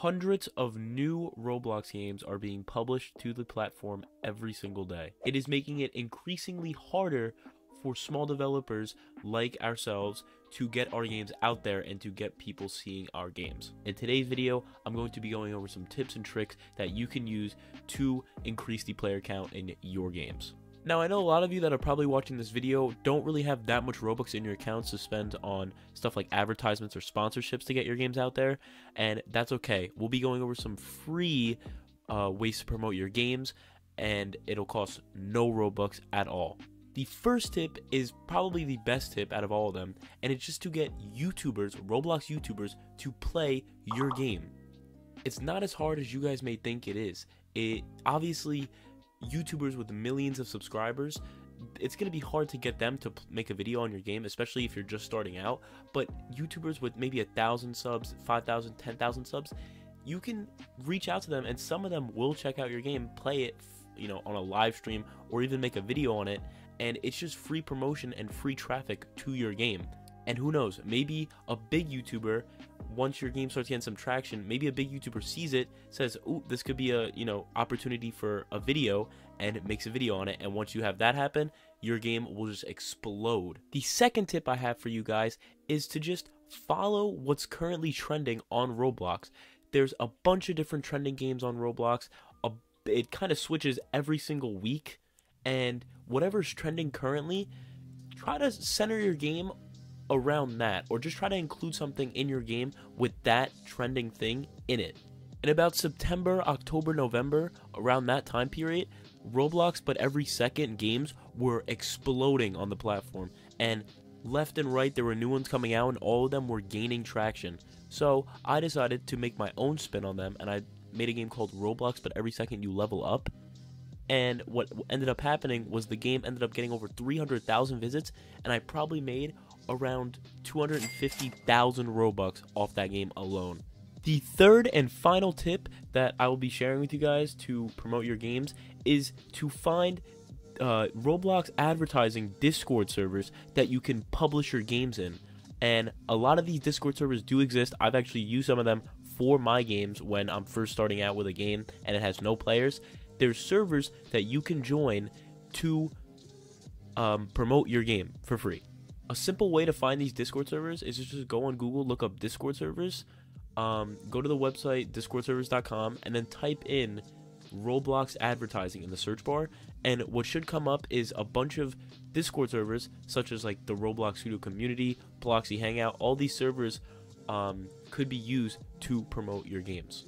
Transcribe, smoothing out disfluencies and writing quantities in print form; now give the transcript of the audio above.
Hundreds of new Roblox games are being published to the platform every single day. It is making it increasingly harder for small developers like ourselves to get our games out there and to get people seeing our games. In today's video, I'm going to be going over some tips and tricks that you can use to increase the player count in your games. Now, I know a lot of you that are probably watching this video don't really have that much Robux in your accounts to spend on stuff like advertisements or sponsorships to get your games out there, and that's okay. We'll be going over some free ways to promote your games, and it'll cost no Robux at all. The first tip is probably the best tip out of all of them, and it's just to get YouTubers, Roblox YouTubers, to play your game. It's not as hard as you guys may think it is. Obviously, YouTubers with millions of subscribers, it's going to be hard to get them to make a video on your game, especially if you're just starting out. But YouTubers with maybe 1,000 subs, 5,000, 10,000 subs, you can reach out to them, and some of them will check out your game, play it, on a live stream, or even make a video on it. And it's just free promotion and free traffic to your game. And who knows, maybe a big YouTuber, once your game starts getting some traction, maybe a big YouTuber sees it, says, "Ooh, this could be a, opportunity for a video," and it makes a video on it. And once you have that happen, your game will just explode. The second tip I have for you guys is to just follow what's currently trending on Roblox. There's a bunch of different trending games on Roblox. It kind of switches every single week, and whatever's trending currently, try to center your game around that, or just try to include something in your game with that trending thing in it. In about September, October, November, around that time period, Roblox But Every Second games were exploding on the platform, and left and right there were new ones coming out, and all of them were gaining traction. So I decided to make my own spin on them, and I made a game called Roblox But Every Second You Level Up. And what ended up happening was the game ended up getting over 300,000 visits, and I probably made around 250,000 Robux off that game alone. The third and final tip that I will be sharing with you guys to promote your games is to find Roblox advertising Discord servers that you can publish your games in. And a lot of these Discord servers do exist. I've actually used some of them for my games when I'm first starting out with a game and it has no players. There's servers that you can join to promote your game for free. A simple way to find these Discord servers is just go on Google, look up Discord servers, go to the website discordservers.com, and then type in Roblox advertising in the search bar, and what should come up is a bunch of Discord servers, such as like the Roblox Studio Community, Bloxy Hangout. All these servers could be used to promote your games.